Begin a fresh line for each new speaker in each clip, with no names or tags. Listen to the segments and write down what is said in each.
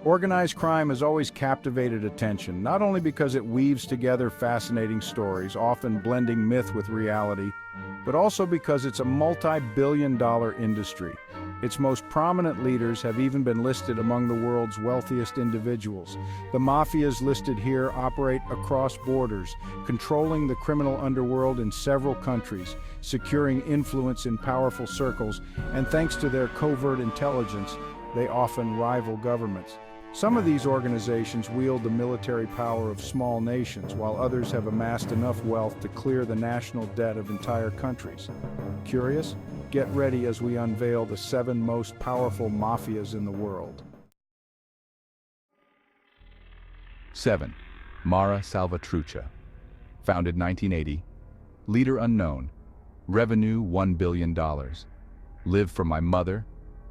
Organized crime has always captivated attention, not only because it weaves together fascinating stories, often blending myth with reality, but also because it's a multi-billion-dollar industry. Its most prominent leaders have even been listed among the world's wealthiest individuals. The mafias listed here operate across borders, controlling the criminal underworld in several countries, securing influence in powerful circles, and thanks to their covert intelligence, they often rival governments. Some of these organizations wield the military power of small nations, while others have amassed enough wealth to clear the national debt of entire countries. Curious? Get ready as we unveil the 7 most powerful mafias in the world.
7. Mara Salvatrucha. Founded 1980. Leader unknown. Revenue $1 billion. Live for my mother,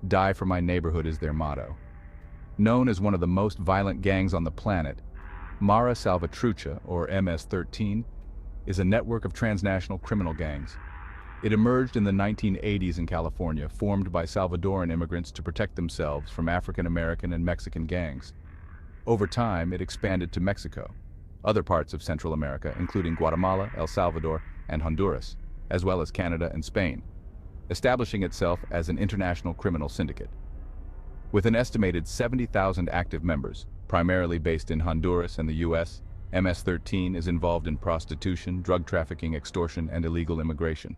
die for my neighborhood is their motto. Known as one of the most violent gangs on the planet, Mara Salvatrucha, or MS-13, is a network of transnational criminal gangs. It emerged in the 1980s in California, formed by Salvadoran immigrants to protect themselves from African American and Mexican gangs. Over time, it expanded to Mexico, other parts of Central America, including Guatemala, El Salvador, and Honduras, as well as Canada and Spain, establishing itself as an international criminal syndicate. With an estimated 70,000 active members, primarily based in Honduras and the U.S., MS-13 is involved in prostitution, drug trafficking, extortion, and illegal immigration.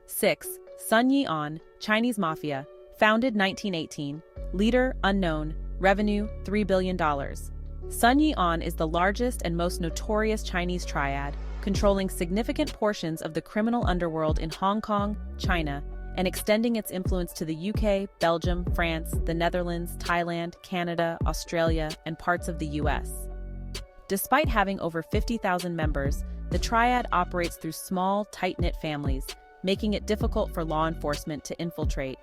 6. Sun Yee On, Chinese Mafia, founded 1918, leader unknown, revenue $3 billion. Sun Yee On is the largest and most notorious Chinese triad, controlling significant portions of the criminal underworld in Hong Kong, China, and extending its influence to the UK, Belgium, France, the Netherlands, Thailand, Canada, Australia, and parts of the US. Despite having over 50,000 members, the triad operates through small, tight-knit families, making it difficult for law enforcement to infiltrate.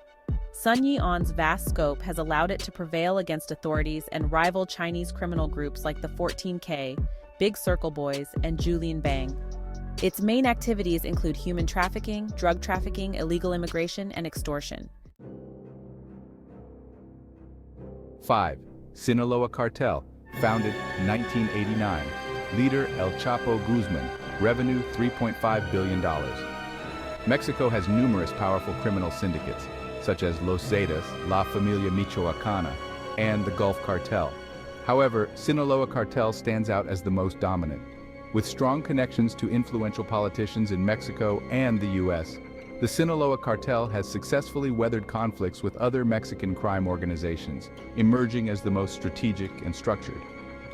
Sun Yee On's vast scope has allowed it to prevail against authorities and rival Chinese criminal groups like the 14K, Big Circle Boys, and Julian Bang. Its main activities include human trafficking, drug trafficking, illegal immigration, and extortion.
5. Sinaloa Cartel, founded 1989. Leader El Chapo Guzman, revenue $3.5 billion. Mexico has numerous powerful criminal syndicates, such as Los Zetas, La Familia Michoacana, and the Gulf Cartel. However, Sinaloa Cartel stands out as the most dominant. With strong connections to influential politicians in Mexico and the U.S., the Sinaloa Cartel has successfully weathered conflicts with other Mexican crime organizations, emerging as the most strategic and structured.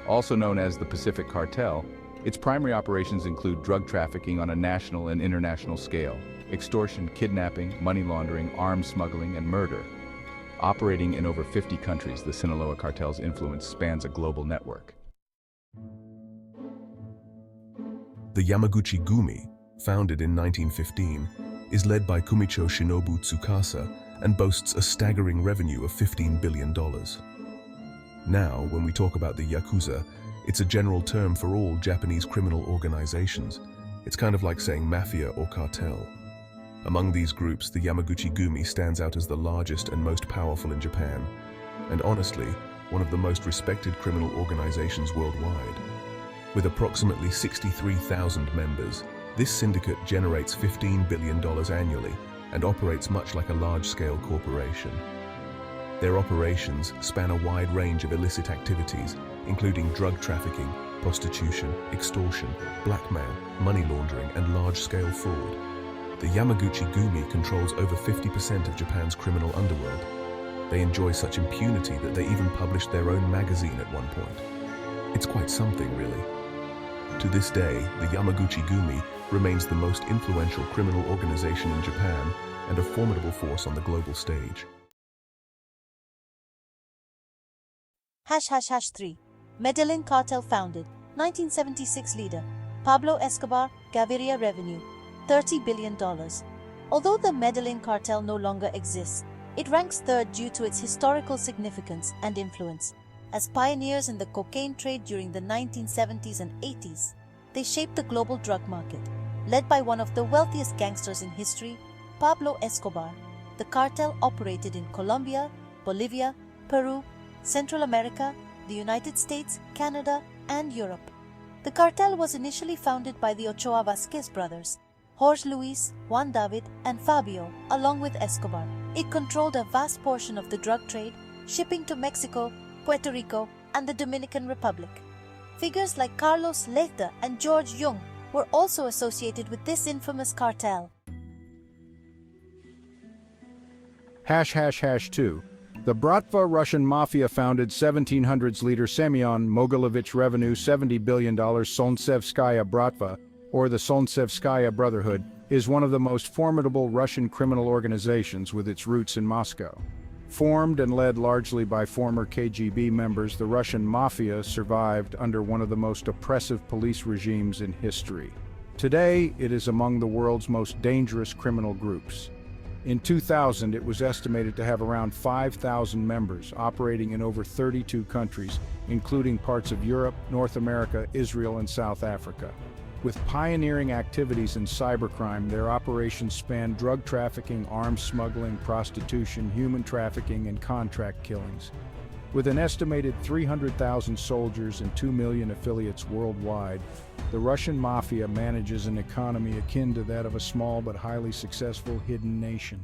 Also known as the Pacific Cartel, its primary operations include drug trafficking on a national and international scale, extortion, kidnapping, money laundering, arms smuggling, and murder. Operating in over 50 countries, the Sinaloa Cartel's influence spans a global network.
The Yamaguchi-gumi, founded in 1915, is led by Kumicho Shinobu Tsukasa and boasts a staggering revenue of $15 billion. Now, when we talk about the Yakuza, it's a general term for all Japanese criminal organizations. It's kind of like saying mafia or cartel. Among these groups, the Yamaguchi-gumi stands out as the largest and most powerful in Japan, and honestly, one of the most respected criminal organizations worldwide. With approximately 63,000 members, this syndicate generates $15 billion annually and operates much like a large-scale corporation. Their operations span a wide range of illicit activities, including drug trafficking, prostitution, extortion, blackmail, money laundering, and large-scale fraud. The Yamaguchi-gumi controls over 50% of Japan's criminal underworld. They enjoy such impunity that they even published their own magazine at one point. It's quite something, really. To this day, the Yamaguchi-gumi remains the most influential criminal organization in Japan and a formidable force on the global stage.
###3 Medellín Cartel founded 1976 leader Pablo Escobar Gaviria revenue $30 billion. Although the Medellín Cartel no longer exists, it ranks third due to its historical significance and influence. As pioneers in the cocaine trade during the 1970s and 80s, they shaped the global drug market. Led by one of the wealthiest gangsters in history, Pablo Escobar, the cartel operated in Colombia, Bolivia, Peru, Central America, the United States, Canada, and Europe. The cartel was initially founded by the Ochoa Vasquez brothers, Jorge Luis, Juan David, and Fabio, along with Escobar. It controlled a vast portion of the drug trade, shipping to Mexico, Puerto Rico, and the Dominican Republic. Figures like Carlos Lerta and George Jung were also associated with this infamous cartel.
#2. The Bratva Russian Mafia founded 1700s leader Semyon Mogilovich, revenue $70 billion. Solntsevskaya Bratva, or the Solntsevskaya Brotherhood, is one of the most formidable Russian criminal organizations with its roots in Moscow. Formed and led largely by former KGB members, the Russian Mafia survived under one of the most oppressive police regimes in history. Today, it is among the world's most dangerous criminal groups. In 2000, it was estimated to have around 5,000 members operating in over 32 countries, including parts of Europe, North America, Israel, and South Africa. With pioneering activities in cybercrime, their operations span drug trafficking, arms smuggling, prostitution, human trafficking, and contract killings. With an estimated 300,000 soldiers and 2 million affiliates worldwide, the Russian Mafia manages an economy akin to that of a small but highly successful hidden nation.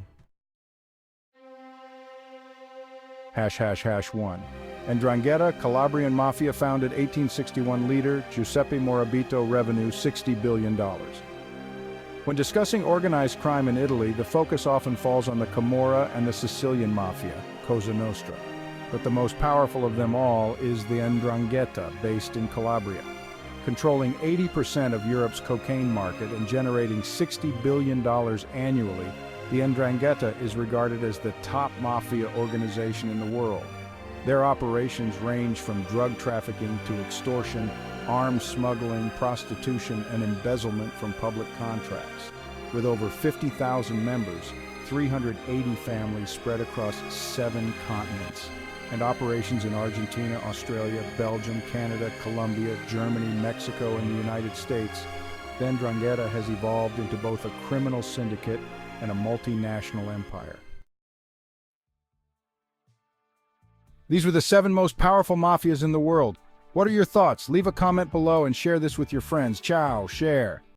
#1. Ndrangheta, Calabrian Mafia, founded 1861, leader Giuseppe Morabito, revenue $60 billion. When discussing organized crime in Italy, the focus often falls on the Camorra and the Sicilian Mafia, Cosa Nostra. But the most powerful of them all is the Ndrangheta, based in Calabria. Controlling 80% of Europe's cocaine market and generating $60 billion annually, the Ndrangheta is regarded as the top mafia organization in the world. Their operations range from drug trafficking to extortion, arms smuggling, prostitution, and embezzlement from public contracts. With over 50,000 members, 380 families spread across 7 continents, and operations in Argentina, Australia, Belgium, Canada, Colombia, Germany, Mexico, and the United States, the Ndrangheta has evolved into both a criminal syndicate and a multinational empire. These were the 7 most powerful mafias in the world. What are your thoughts? Leave a comment below and share this with your friends. Ciao, share.